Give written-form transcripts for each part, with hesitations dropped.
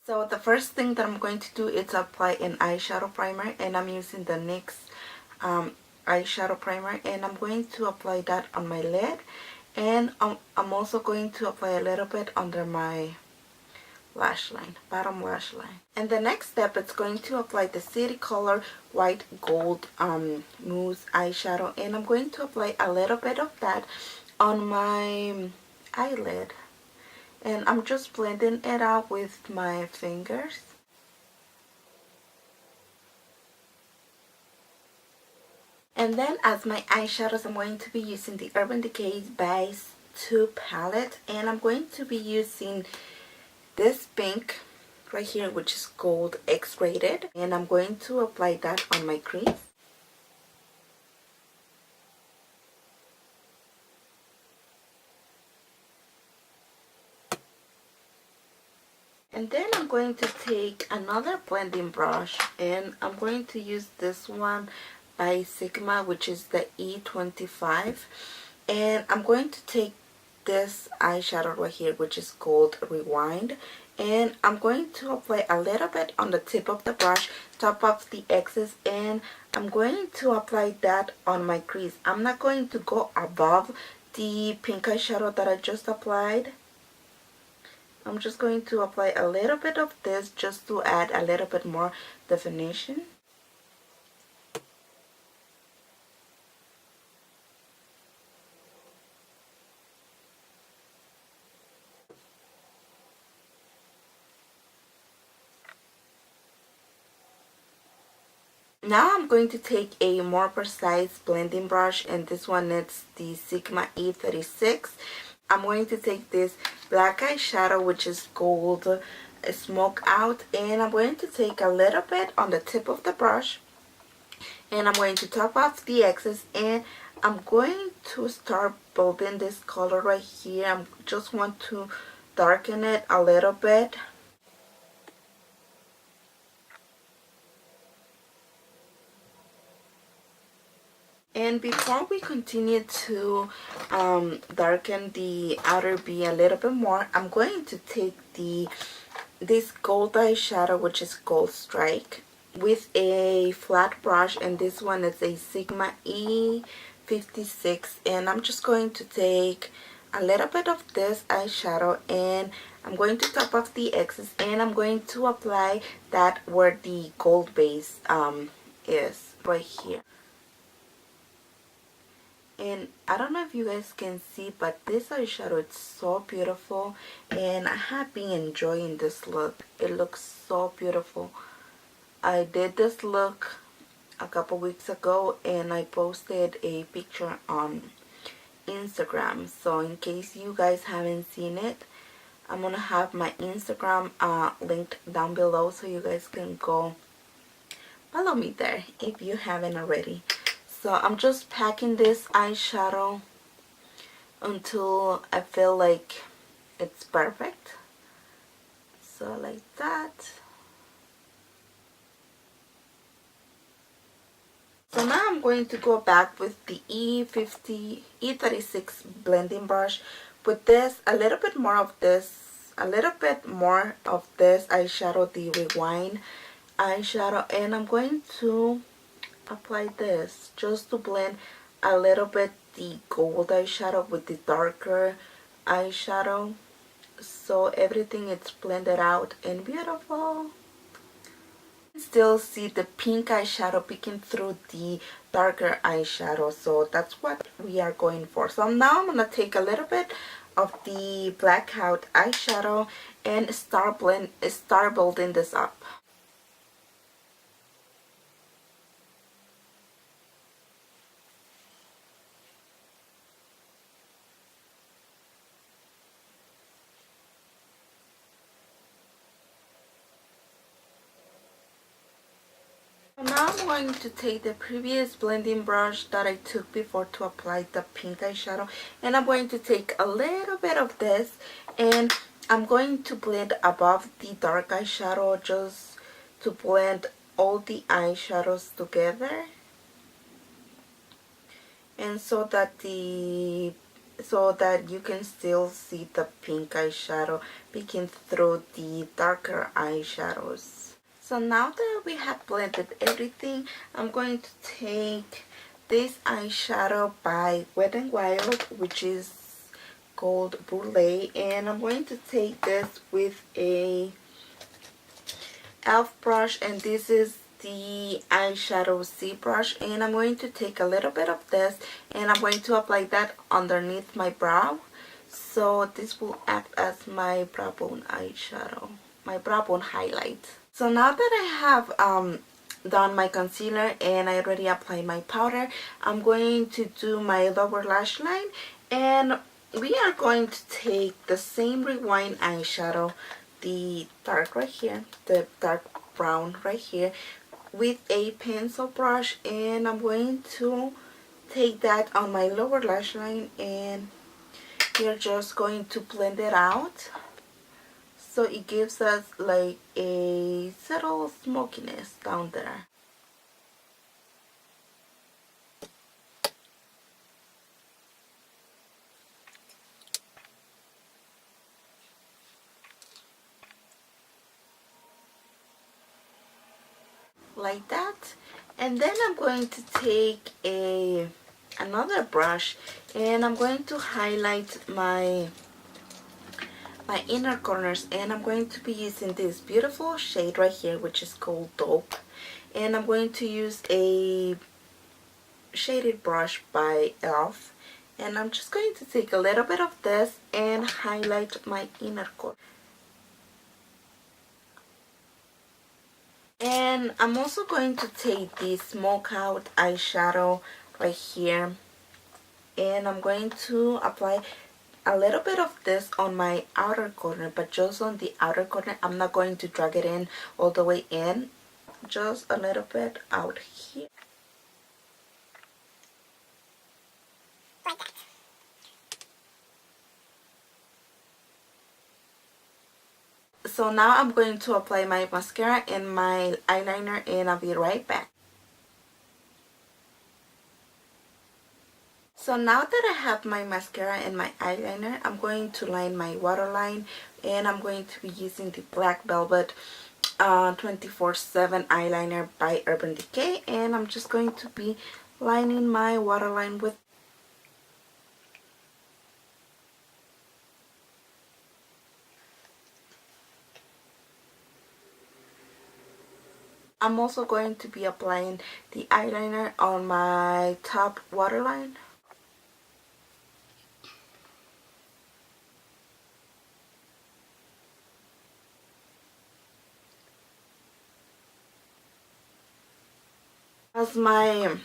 So the first thing that I'm going to do is apply an eyeshadow primer, and I'm using the NYX eyeshadow primer, and I'm going to apply that on my lid, and I'm also going to apply a little bit under my lash line, bottom lash line. And the next step is going to apply the City Color White Gold Mousse eyeshadow, and I'm going to apply a little bit of that on my eyelid, and I'm just blending it out with my fingers. And then as my eyeshadows, I'm going to be using the Urban Decay Base 2 palette, and I'm going to be using this pink right here, which is gold X-rated, and I'm going to apply that on my crease. And then I'm going to take another blending brush, and I'm going to use this one by Sigma, which is the E25, and I'm going to take this eyeshadow right here, which is Gold Rewind, and I'm going to apply a little bit on the tip of the brush, top off the excess, and I'm going to apply that on my crease. I'm not going to go above the pink eyeshadow that I just applied. I'm just going to apply a little bit of this just to add a little bit more definition. Now I'm going to take a more precise blending brush, and this one is the Sigma E36. I'm going to take this black eyeshadow, which is Gold Smoke Out, and I'm going to take a little bit on the tip of the brush, and I'm going to top off the excess, and I'm going to start building this color right here. I just want to darken it a little bit. And before we continue to darken the outer V a little bit more, I'm going to take this gold eyeshadow, which is Gold Strike, with a flat brush, and this one is a Sigma E56, and I'm just going to take a little bit of this eyeshadow, and I'm going to top off the excess, and I'm going to apply that where the gold base is, right here. And I don't know if you guys can see, but this eyeshadow is so beautiful, and I have been enjoying this look. It looks so beautiful. I did this look a couple weeks ago, and I posted a picture on Instagram. So in case you guys haven't seen it, I'm gonna have my Instagram linked down below, so you guys can go follow me there if you haven't already. So I'm just packing this eyeshadow until I feel like it's perfect. So like that. So now I'm going to go back with the E36 blending brush with this, a little bit more of this eyeshadow, the Rewind eyeshadow, and I'm going to apply this just to blend a little bit the gold eyeshadow with the darker eyeshadow, so everything is blended out and beautiful. Still see the pink eyeshadow peeking through the darker eyeshadow, so that's what we are going for. So now I'm gonna take a little bit of the blackout eyeshadow and start building this up. Now I'm going to take the previous blending brush that I took before to apply the pink eyeshadow, and I'm going to take a little bit of this, and I'm going to blend above the dark eyeshadow just to blend all the eyeshadows together, and so that the so that you can still see the pink eyeshadow peeking through the darker eyeshadows. So now that we have blended everything, I'm going to take this eyeshadow by Wet n Wild, which is called Brulee, and I'm going to take this with a elf brush, and this is the eyeshadow C brush, and I'm going to take a little bit of this and I'm going to apply that underneath my brow, so this will act as my brow bone eyeshadow, my brow bone highlight. So now that I have done my concealer and I already applied my powder, I'm going to do my lower lash line, and we are going to take the same Rewind eyeshadow, the dark right here, the dark brown right here, with a pencil brush, and I'm going to take that on my lower lash line, and we're just going to blend it out so it gives us like a subtle smokiness down there. Like that. And then I'm going to take another brush and I'm going to highlight my inner corners, and I'm going to be using this beautiful shade right here, which is called Dope, and I'm going to use a shaded brush by Elf, and I'm just going to take a little bit of this and highlight my inner corner. And I'm also going to take the Smoke Out eyeshadow right here, and I'm going to apply a little bit of this on my outer corner, but just on the outer corner. I'm not going to drag it in all the way in, just a little bit out here. Like that. So now I'm going to apply my mascara and my eyeliner, and I'll be right back. So now that I have my mascara and my eyeliner, I'm going to line my waterline, and I'm going to be using the Black Velvet 24/7 eyeliner by Urban Decay, and I'm just going to be lining my waterline with. I'm also going to be applying the eyeliner on my top waterline. As my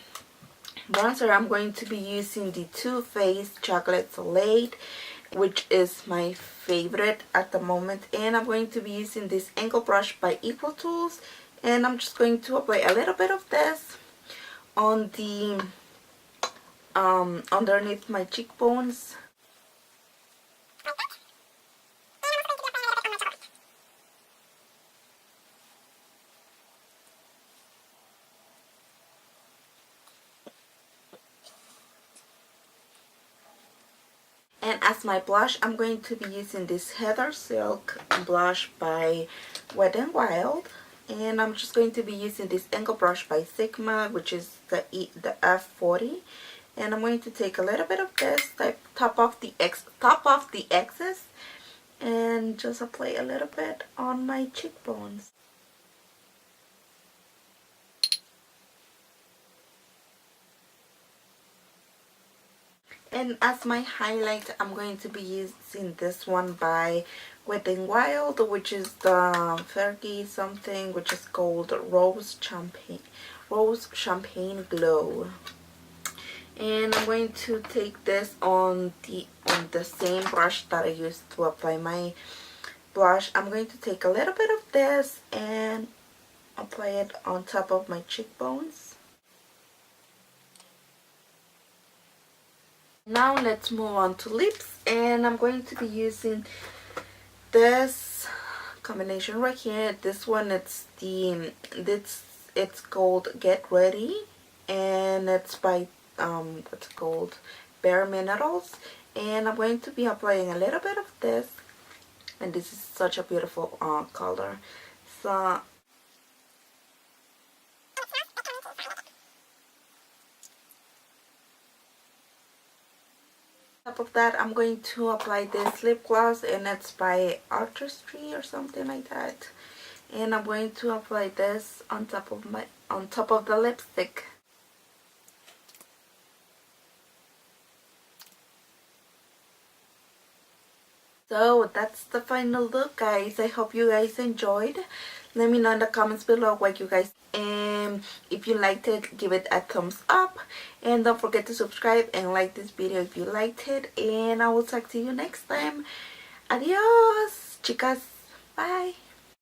bronzer, I'm going to be using the Too Faced Chocolate Soleil, which is my favorite at the moment, and I'm going to be using this angle brush by Equal Tools, and I'm just going to apply a little bit of this on the underneath my cheekbones. And as my blush, I'm going to be using this Heather Silk blush by Wet n Wild, and I'm just going to be using this angle brush by Sigma, which is the F40, and I'm going to take a little bit of this, top off the excess, and just apply a little bit on my cheekbones. And as my highlight, I'm going to be using this one by Wet n Wild, which is the Fergie something, which is called Rose Champagne Glow. And I'm going to take this on the same brush that I used to apply my blush. I'm going to take a little bit of this and apply it on top of my cheekbones. Now let's move on to lips, and I'm going to be using this combination right here. This one, it's called Get Ready, and it's by what's it called, Bare Minerals, And I'm going to be applying a little bit of this, and this is such a beautiful color. So on top of that, I'm going to apply this lip gloss, and it's by Artistry or something like that. And I'm going to apply this on top of the lipstick. So that's the final look, guys. I hope you guys enjoyed. Let me know in the comments below what you guys, and if you liked it, give it a thumbs up, and don't forget to subscribe and like this video if you liked it, and I will talk to you next time. Adios, chicas. Bye.